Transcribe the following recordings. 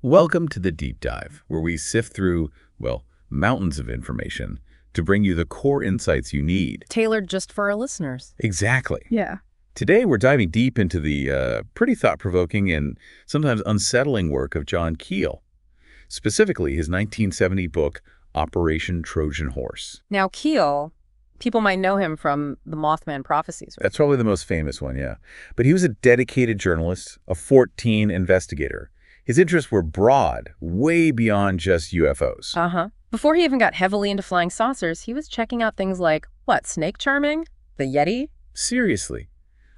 Welcome to the Deep Dive, where we sift through, well, mountains of information to bring you the core insights you need. Tailored just for our listeners. Exactly. Yeah. Today, we're diving deep into the pretty thought-provoking and sometimes unsettling work of John Keel, specifically his 1970 book, Operation Trojan Horse. Now, Keel, people might know him from the Mothman prophecies. Right? That's probably the most famous one, yeah. But he was a dedicated journalist, a 14 investigator. His interests were broad, way beyond just UFOs. Before he even got heavily into flying saucers, he was checking out things like, snake charming? The Yeti? Seriously.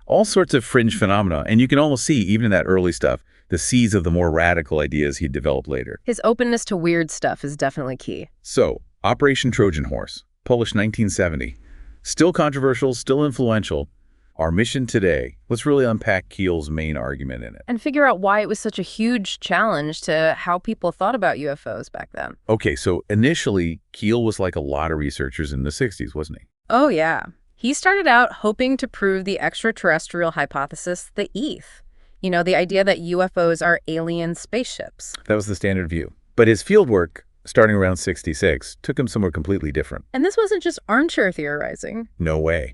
All sorts of fringe phenomena, and you can almost see, even in that early stuff, the seeds of the more radical ideas he'd developed later. His openness to weird stuff is definitely key. So, Operation Trojan Horse, published 1970. Still controversial, still influential. Our mission today, let's really unpack Keel's main argument in it. And figure out why it was such a huge challenge to how people thought about UFOs back then. Okay, so initially, Keel was like a lot of researchers in the 60s, wasn't he? Oh, yeah. He started out hoping to prove the extraterrestrial hypothesis, the ETH. You know, the idea that UFOs are alien spaceships. That was the standard view. But his fieldwork, starting around 66, took him somewhere completely different. And this wasn't just armchair theorizing. No way.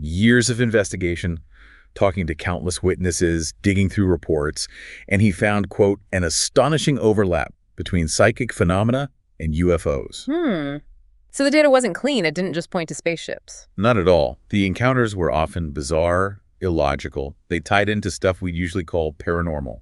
Years of investigation, talking to countless witnesses, digging through reports, and he found, quote, an astonishing overlap between psychic phenomena and UFOs. So the data wasn't clean. It didn't just point to spaceships. Not at all. The encounters were often bizarre, illogical. They tied into stuff we'd usually call paranormal.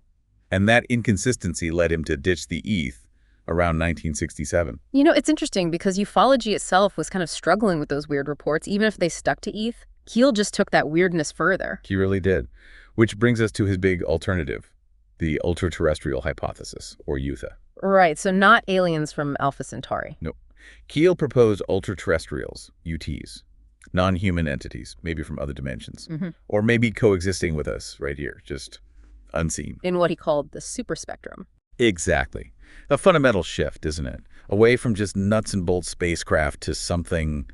And that inconsistency led him to ditch the ETH around 1967. You know, it's interesting because ufology itself was kind of struggling with those weird reports, even if they stuck to ETH. Keel just took that weirdness further. He really did. Which brings us to his big alternative, the ultra-terrestrial hypothesis, or UTHA. Right, so not aliens from Alpha Centauri. No. Keel proposed ultra-terrestrials, UTs, non-human entities, maybe from other dimensions, or maybe coexisting with us right here, just unseen. In what he called the super spectrum. Exactly. A fundamental shift, isn't it? Away from just nuts and bolts spacecraft to something,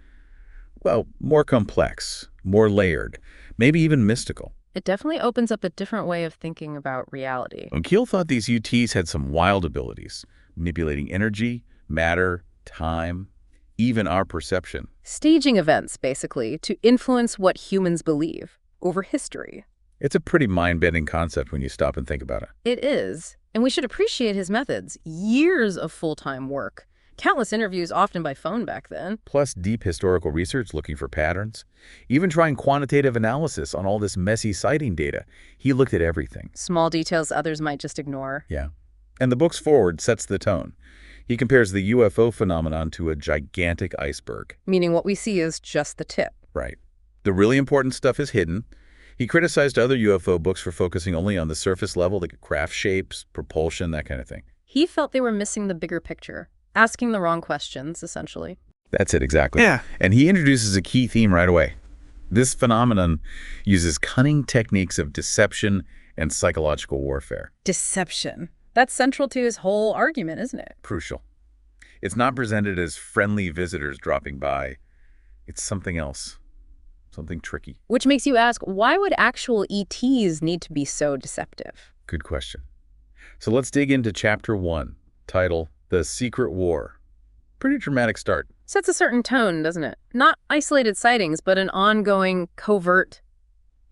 well, more complex, more layered, maybe even mystical. It definitely opens up a different way of thinking about reality. And Keel thought these UTs had some wild abilities, manipulating energy, matter, time, even our perception. Staging events, basically, to influence what humans believe over history. It's a pretty mind-bending concept when you stop and think about it. It is. And we should appreciate his methods. Years of full-time work. Countless interviews, often by phone back then. Plus deep historical research looking for patterns. Even trying quantitative analysis on all this messy sighting data. He looked at everything. Small details others might just ignore. Yeah. And the book's foreword sets the tone. He compares the UFO phenomenon to a gigantic iceberg. Meaning what we see is just the tip. Right. The really important stuff is hidden. He criticized other UFO books for focusing only on the surface level, like craft shapes, propulsion, that kind of thing. He felt they were missing the bigger picture. Asking the wrong questions, essentially. That's it, exactly. Yeah. And he introduces a key theme right away. This phenomenon uses cunning techniques of deception and psychological warfare. Deception. That's central to his whole argument, isn't it? Crucial. It's not presented as friendly visitors dropping by. It's something else. Something tricky. Which makes you ask, why would actual ETs need to be so deceptive? Good question. So let's dig into Chapter 1, title, The Secret War. Pretty dramatic start. Sets a certain tone, doesn't it? Not isolated sightings, but an ongoing, covert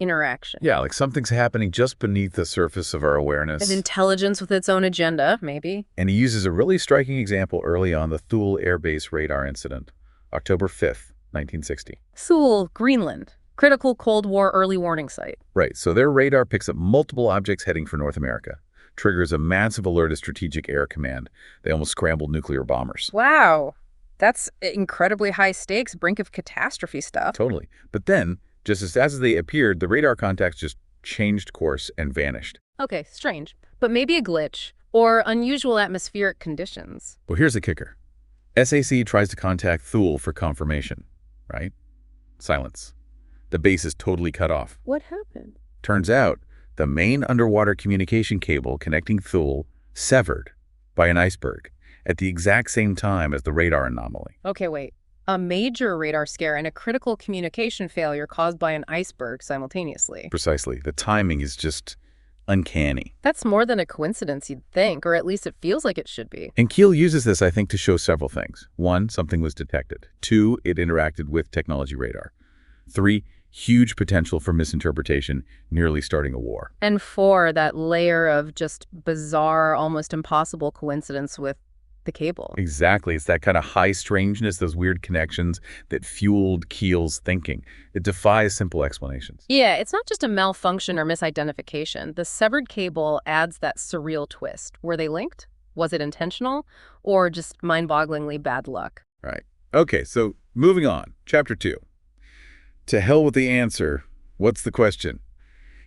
interaction. Yeah, like something's happening just beneath the surface of our awareness. An intelligence with its own agenda, maybe. And he uses a really striking example early on, the Thule Air Base radar incident, October 5th, 1960. Thule, Greenland. Critical Cold War early warning site. Right, so their radar picks up multiple objects heading for North America. Triggers a massive alert of Strategic Air Command. They almost scrambled nuclear bombers. Wow. That's incredibly high stakes, brink of catastrophe stuff. Totally. But then, just as they appeared, the radar contacts just changed course and vanished. Okay, strange. But maybe a glitch or unusual atmospheric conditions. Well, here's the kicker. SAC tries to contact Thule for confirmation, right? Silence. The base is totally cut off. What happened? Turns out, the main underwater communication cable connecting Thule severed by an iceberg at the exact same time as the radar anomaly. Okay, wait. A major radar scare and a critical communication failure caused by an iceberg simultaneously. Precisely. The timing is just uncanny. That's more than a coincidence, you'd think, or at least it feels like it should be. And Keel uses this, I think, to show several things. 1, something was detected. 2, it interacted with technology radar. 3, huge potential for misinterpretation, nearly starting a war. And 4, that layer of just bizarre, almost impossible coincidence with the cable. Exactly. It's that kind of high strangeness, those weird connections that fueled Keel's thinking. It defies simple explanations. Yeah, it's not just a malfunction or misidentification. The severed cable adds that surreal twist. Were they linked? Was it intentional? Or just mind-bogglingly bad luck? Right. Okay, so moving on. Chapter 2. To hell with the answer. What's the question?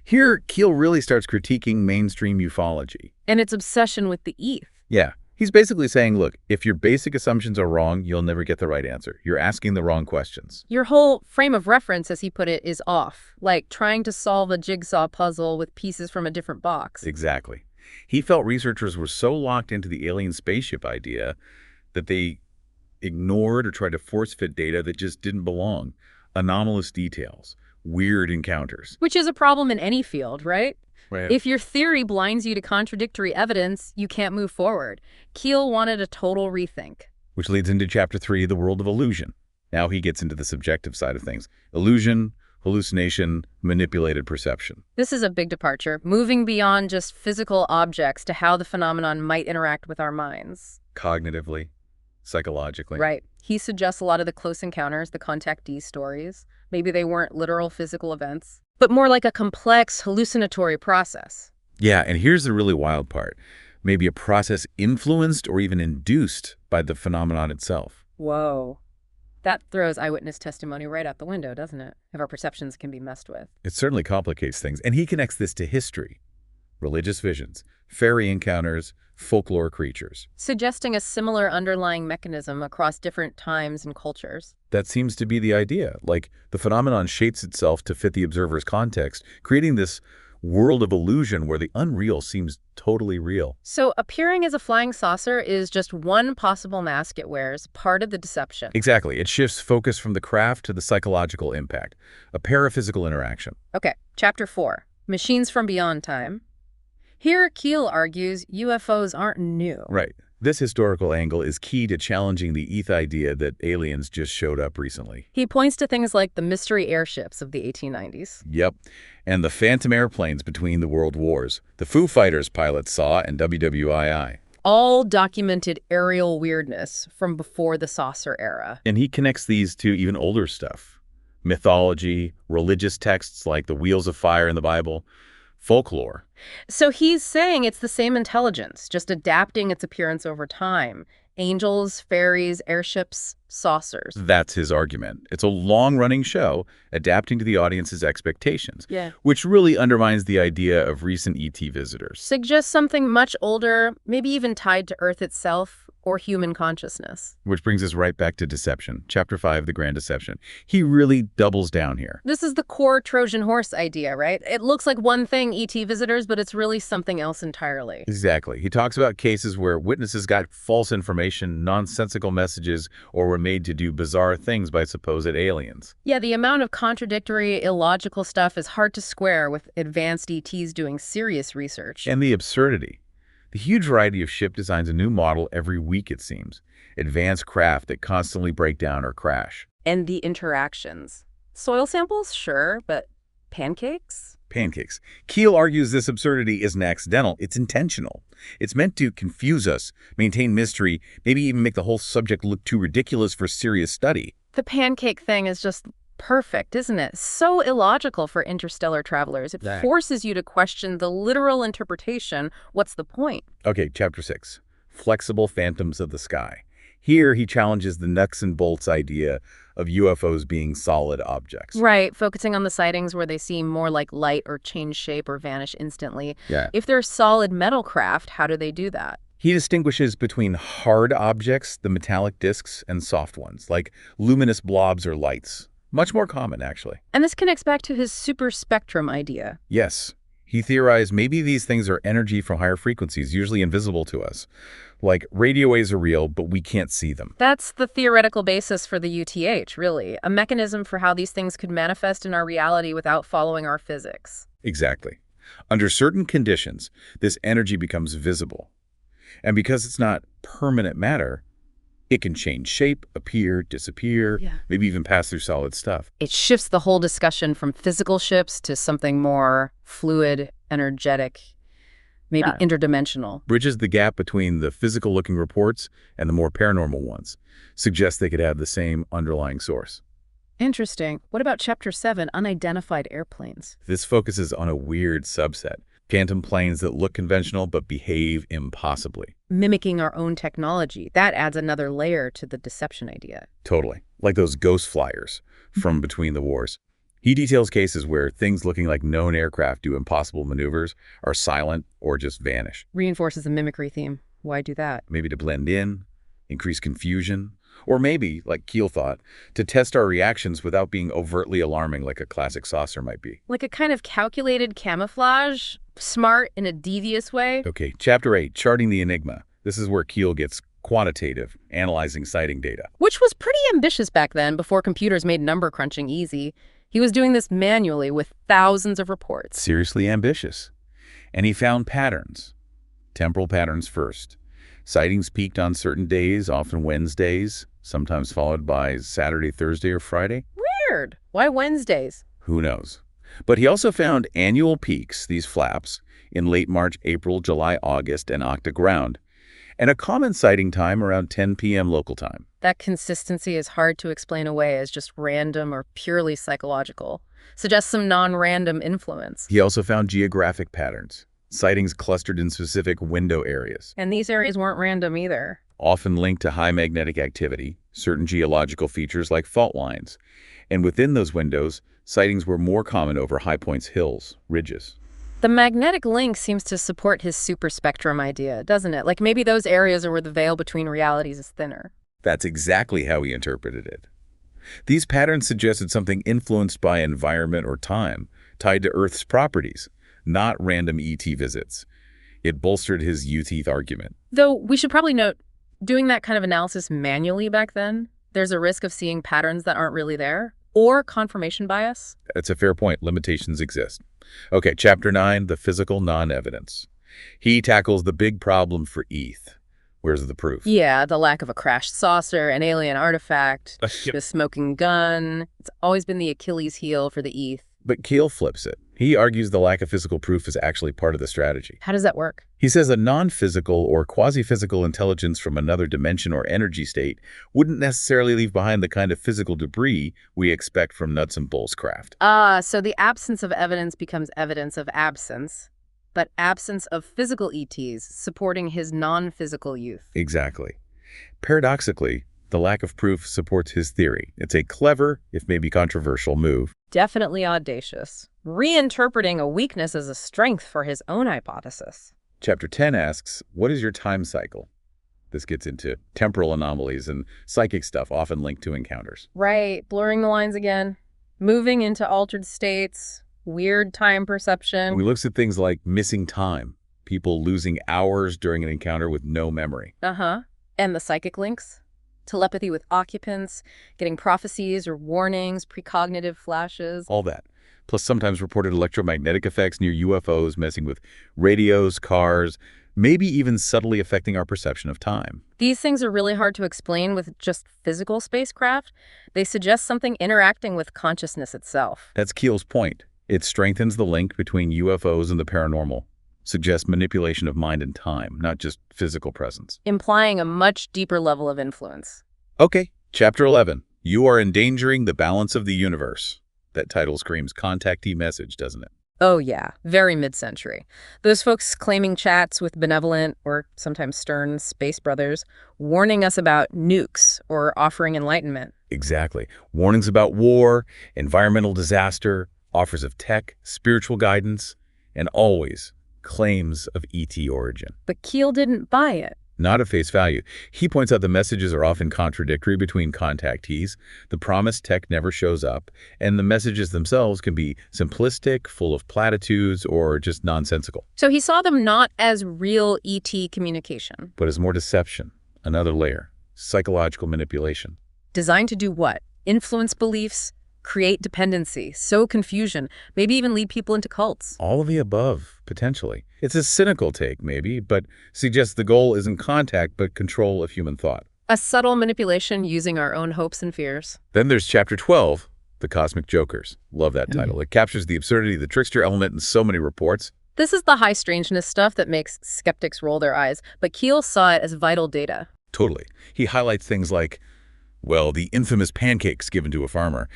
Here, Keel really starts critiquing mainstream ufology. And its obsession with the ETH. Yeah. He's basically saying, look, if your basic assumptions are wrong, you'll never get the right answer. You're asking the wrong questions. Your whole frame of reference, as he put it, is off. Like trying to solve a jigsaw puzzle with pieces from a different box. Exactly. He felt researchers were so locked into the alien spaceship idea that they ignored or tried to force-fit data that just didn't belong. Anomalous details, weird encounters. Which is a problem in any field, right? Right. If your theory blinds you to contradictory evidence, you can't move forward. Keel wanted a total rethink. Which leads into Chapter 3, the world of illusion. Now he gets into the subjective side of things. Illusion, hallucination, manipulated perception. This is a big departure, moving beyond just physical objects to how the phenomenon might interact with our minds. Cognitively, psychologically. Right. He suggests a lot of the close encounters, the contactee stories. Maybe they weren't literal physical events, but more like a complex hallucinatory process. Yeah, and here's the really wild part. Maybe a process influenced or even induced by the phenomenon itself. Whoa. That throws eyewitness testimony right out the window, doesn't it? If our perceptions can be messed with. It certainly complicates things. And he connects this to history, religious visions, fairy encounters, folklore creatures. Suggesting a similar underlying mechanism across different times and cultures. That seems to be the idea. Like, the phenomenon shapes itself to fit the observer's context, creating this world of illusion where the unreal seems totally real. So appearing as a flying saucer is just one possible mask it wears, part of the deception. Exactly. It shifts focus from the craft to the psychological impact, a paraphysical interaction. Okay, Chapter 4, Machines from Beyond Time. Here, Keel argues UFOs aren't new. Right. This historical angle is key to challenging the ETH idea that aliens just showed up recently. He points to things like the mystery airships of the 1890s. Yep. And the phantom airplanes between the world wars. The Foo Fighters pilots saw and WWII. All documented aerial weirdness from before the saucer era. And he connects these to even older stuff. Mythology, religious texts like the Wheels of Fire in the Bible, folklore. So he's saying it's the same intelligence, just adapting its appearance over time. Angels, fairies, airships, saucers. That's his argument. It's a long-running show, adapting to the audience's expectations, Yeah. which really undermines the idea of recent ET visitors. Suggests something much older, maybe even tied to Earth itself or human consciousness. Which brings us right back to deception. Chapter 5, the Grand Deception. He really doubles down here. This is the core Trojan horse idea, right? It looks like one thing, ET visitors, but it's really something else entirely. Exactly. He talks about cases where witnesses got false information, nonsensical messages, or were made to do bizarre things by supposed aliens. Yeah, the amount of contradictory, illogical stuff is hard to square with advanced ETs doing serious research. And the absurdity. The huge variety of ship designs a new model every week, it seems. Advanced craft that constantly break down or crash. And the interactions. Soil samples? Sure, but pancakes? Pancakes. Keel argues this absurdity isn't accidental, it's intentional. It's meant to confuse us, maintain mystery, maybe even make the whole subject look too ridiculous for serious study. The pancake thing is just perfect, isn't it? So illogical for interstellar travelers. It Exactly. forces you to question the literal interpretation. What's the point? Okay, Chapter 6. Flexible Phantoms of the Sky. Here, he challenges the nuts and bolts idea of UFOs being solid objects. Right, focusing on the sightings where they seem more like light or change shape or vanish instantly. Yeah. If they're solid metal craft, how do they do that? He distinguishes between hard objects, the metallic discs, and soft ones, like luminous blobs or lights. Much more common, actually. And this connects back to his super spectrum idea. Yes. He theorized maybe these things are energy from higher frequencies, usually invisible to us. Like, radio waves are real, but we can't see them. That's the theoretical basis for the UTH, really. A mechanism for how these things could manifest in our reality without following our physics. Exactly. Under certain conditions, this energy becomes visible. And because it's not permanent matter, it can change shape, appear, disappear, Yeah. maybe even pass through solid stuff. It shifts the whole discussion from physical ships to something more fluid, energetic, maybe Yeah. interdimensional. Bridges the gap between the physical-looking reports and the more paranormal ones. Suggests they could have the same underlying source. Interesting. What about Chapter 7, unidentified airplanes? This focuses on a weird subset. Phantom planes that look conventional but behave impossibly. Mimicking our own technology. That adds another layer to the deception idea. Totally. Like those ghost flyers from between the wars. He details cases where things looking like known aircraft do impossible maneuvers, are silent, or just vanish. Reinforces the mimicry theme. Why do that? Maybe to blend in, increase confusion, or maybe, like Keel thought, to test our reactions without being overtly alarming like a classic saucer might be. Like a kind of calculated camouflage, smart in a devious way. Okay, Chapter 8, Charting the Enigma. This is where Keel gets quantitative, analyzing sighting data. Which was pretty ambitious back then, before computers made number crunching easy. He was doing this manually with thousands of reports. Seriously ambitious. And he found patterns. Temporal patterns first. Sightings peaked on certain days, often Wednesdays, sometimes followed by Saturday, Thursday, or Friday. Weird. Why Wednesdays? Who knows? But he also found annual peaks, these flaps, in late March, April, July, August, and octoground, and a common sighting time around 10 p.m. local time. That consistency is hard to explain away as just random or purely psychological. Suggests some non-random influence. He also found geographic patterns, sightings clustered in specific window areas, And these areas weren't random either. often linked to high magnetic activity, certain geological features like fault lines. And within those windows, sightings were more common over high points, hills, ridges. The magnetic link seems to support his superspectrum idea, doesn't it? Like maybe those areas are where the veil between realities is thinner. That's exactly how he interpreted it. These patterns suggested something influenced by environment or time, tied to Earth's properties, not random ET visits. It bolstered his U-teeth argument. Though we should probably note, doing that kind of analysis manually back then, there's a risk of seeing patterns that aren't really there, or confirmation bias. That's a fair point. Limitations exist. Okay, Chapter 9, the physical non-evidence. He tackles the big problem for ETH. Where's the proof? Yeah, the lack of a crashed saucer, an alien artifact, A ship. the smoking gun. It's always been the Achilles heel for the ETH. But Keel flips it. He argues the lack of physical proof is actually part of the strategy. How does that work? He says a non-physical or quasi-physical intelligence from another dimension or energy state wouldn't necessarily leave behind the kind of physical debris we expect from nuts and bolts craft. So the absence of evidence becomes evidence of absence, but absence of physical ETs supporting his non-physical youth. Exactly. Paradoxically, the lack of proof supports his theory. It's a clever, if maybe controversial, move. Definitely audacious. Reinterpreting a weakness as a strength for his own hypothesis. Chapter 10 asks, what is your time cycle? This gets into temporal anomalies and psychic stuff often linked to encounters. Right, blurring the lines again. Moving into altered states, weird time perception. We looks at things like missing time, people losing hours during an encounter with no memory. And the psychic links? Telepathy with occupants, getting prophecies or warnings, precognitive flashes. All that. Plus sometimes reported electromagnetic effects near UFOs messing with radios, cars, maybe even subtly affecting our perception of time. These things are really hard to explain with just physical spacecraft. They suggest something interacting with consciousness itself. That's Keel's point. It strengthens the link between UFOs and the paranormal. Suggests manipulation of mind and time, not just physical presence. Implying a much deeper level of influence. Okay, Chapter 11. You are endangering the balance of the universe. That title screams contactee message, doesn't it? Oh yeah, very mid-century. Those folks claiming chats with benevolent, or sometimes stern, space brothers, warning us about nukes or offering enlightenment. Exactly. Warnings about war, environmental disaster, offers of tech, spiritual guidance, and always claims of ET origin. But Keel didn't buy it. Not at face value. He points out the messages are often contradictory between contactees, the promised tech never shows up, and the messages themselves can be simplistic, full of platitudes, or just nonsensical. So he saw them not as real ET communication. But as more deception, another layer, psychological manipulation. Designed to do what? Influence beliefs? create dependency, sow confusion, maybe even lead people into cults. All of the above, potentially. It's a cynical take, maybe, but suggests the goal isn't contact but control of human thought. A subtle manipulation using our own hopes and fears. Then there's Chapter 12, The Cosmic Jokers. Love that title. It captures the absurdity, the trickster element in so many reports. This is the high strangeness stuff that makes skeptics roll their eyes, but Keel saw it as vital data. Totally. He highlights things like, well, the infamous pancakes given to a farmer,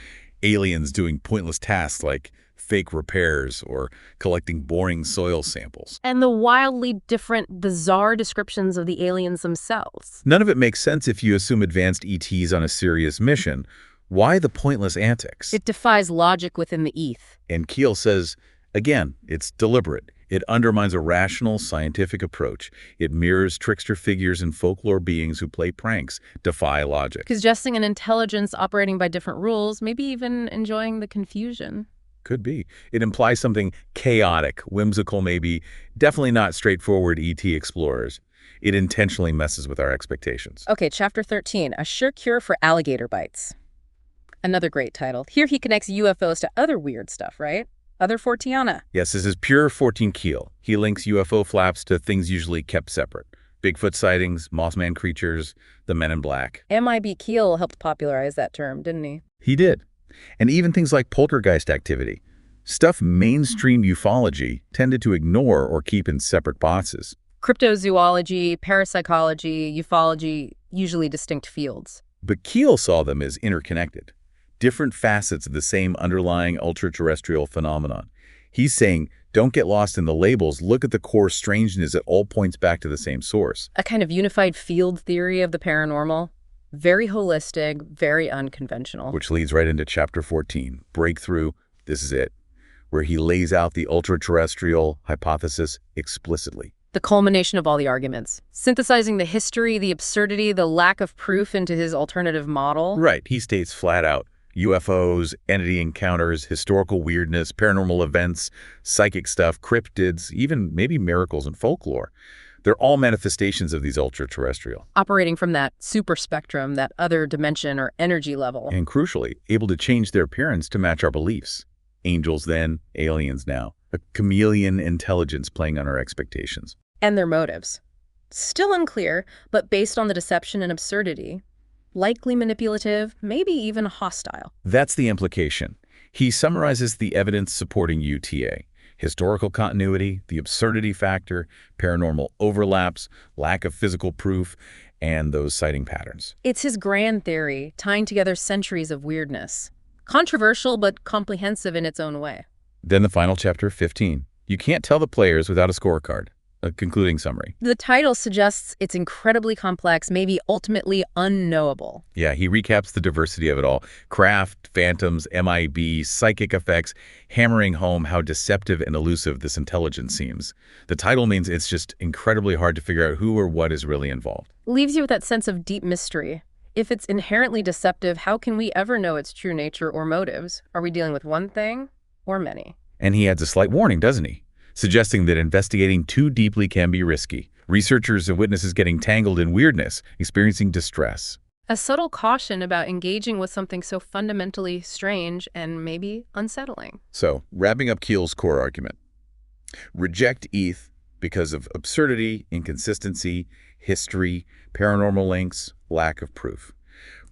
aliens doing pointless tasks like fake repairs or collecting boring soil samples. And the wildly different, bizarre descriptions of the aliens themselves. None of it makes sense if you assume advanced ETs on a serious mission. Why the pointless antics? It defies logic within the eth. And Keel says, again, it's deliberate. It undermines a rational, scientific approach. It mirrors trickster figures and folklore beings who play pranks, defy logic. Suggesting an intelligence operating by different rules, maybe even enjoying the confusion. Could be. It implies something chaotic, whimsical maybe, definitely not straightforward ET explorers. It intentionally messes with our expectations. Okay, Chapter 13, A Sure Cure for Alligator Bites. Another great title. Here he connects UFOs to other weird stuff, right? Other Fortiana. Yes, this is pure 14 Keel. He links UFO flaps to things usually kept separate. Bigfoot sightings, Mossman creatures, the Men in Black. MIB Keel helped popularize that term, didn't he? He did. And even things like poltergeist activity. Stuff mainstream ufology tended to ignore or keep in separate boxes. Cryptozoology, parapsychology, ufology, usually distinct fields. But Keel saw them as interconnected. Different facets of the same underlying ultra-terrestrial phenomenon. He's saying, don't get lost in the labels, look at the core strangeness that all points back to the same source. A kind of unified field theory of the paranormal. Very holistic, very unconventional. Which leads right into Chapter 14, Breakthrough, this is it, where he lays out the ultra-terrestrial hypothesis explicitly. The culmination of all the arguments. Synthesizing the history, the absurdity, the lack of proof into his alternative model. Right, he states flat out, UFOs, entity encounters, historical weirdness, paranormal events, psychic stuff, cryptids, even maybe miracles and folklore. They're all manifestations of these ultra-terrestrial. Operating from that super spectrum, that other dimension or energy level. And crucially, able to change their appearance to match our beliefs. Angels then, aliens now. A chameleon intelligence playing on our expectations. And their motives. Still unclear, but based on the deception and absurdity. Likely manipulative, maybe even hostile. That's the implication. He summarizes the evidence supporting UTA. Historical continuity, the absurdity factor, paranormal overlaps, lack of physical proof, and those sighting patterns. It's his grand theory, tying together centuries of weirdness. Controversial, but comprehensive in its own way. Then the final chapter, 15. You can't tell the players without a scorecard. A concluding summary. The title suggests it's incredibly complex, maybe ultimately unknowable. Yeah, he recaps the diversity of it all. Craft, phantoms, MIB, psychic effects, hammering home how deceptive and elusive this intelligence seems. The title means it's just incredibly hard to figure out who or what is really involved. Leaves you with that sense of deep mystery. If it's inherently deceptive, how can we ever know its true nature or motives? Are we dealing with one thing or many? And he adds a slight warning, doesn't he? Suggesting that investigating too deeply can be risky. Researchers and witnesses getting tangled in weirdness, experiencing distress. A subtle caution about engaging with something so fundamentally strange and maybe unsettling. So, wrapping up Keel's core argument. Reject ETH because of absurdity, inconsistency, history, paranormal links, lack of proof.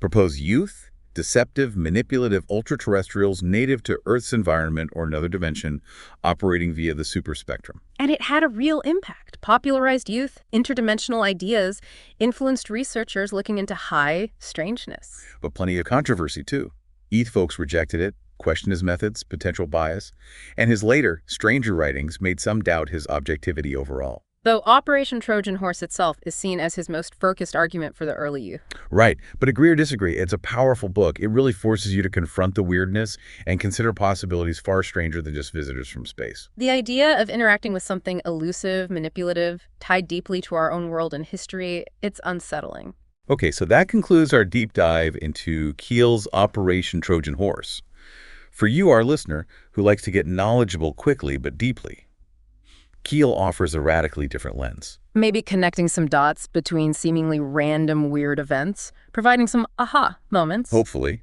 Propose youth, deceptive, manipulative ultra-terrestrials native to Earth's environment or another dimension, operating via the superspectrum. And it had a real impact. Popularized youth, interdimensional ideas, influenced researchers looking into high strangeness. But plenty of controversy, too. ETH folks rejected it, questioned his methods, potential bias, and his later, stranger writings made some doubt his objectivity overall. Though Operation Trojan Horse itself is seen as his most focused argument for the early youth. Right, but agree or disagree, it's a powerful book. It really forces you to confront the weirdness and consider possibilities far stranger than just visitors from space. The idea of interacting with something elusive, manipulative, tied deeply to our own world and history, it's unsettling. Okay, so that concludes our deep dive into Keel's Operation Trojan Horse. For you, our listener, who likes to get knowledgeable quickly but deeply, Keel offers a radically different lens. Maybe connecting some dots between seemingly random weird events, providing some aha moments. Hopefully.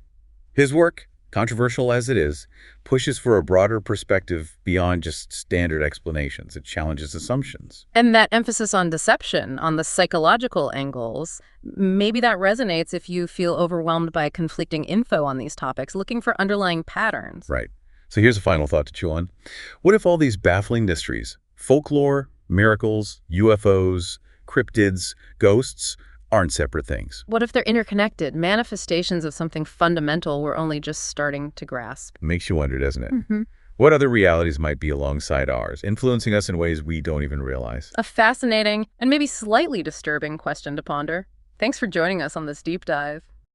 His work, controversial as it is, pushes for a broader perspective beyond just standard explanations. It challenges assumptions. And that emphasis on deception, on the psychological angles, maybe that resonates if you feel overwhelmed by conflicting info on these topics, looking for underlying patterns. Right. So here's a final thought to chew on. What if all these baffling mysteries, folklore, miracles, UFOs, cryptids, ghosts, aren't separate things? What if they're interconnected, manifestations of something fundamental we're only just starting to grasp? Makes you wonder, doesn't it? What other realities might be alongside ours, influencing us in ways we don't even realize? A fascinating and maybe slightly disturbing question to ponder. Thanks for joining us on this deep dive.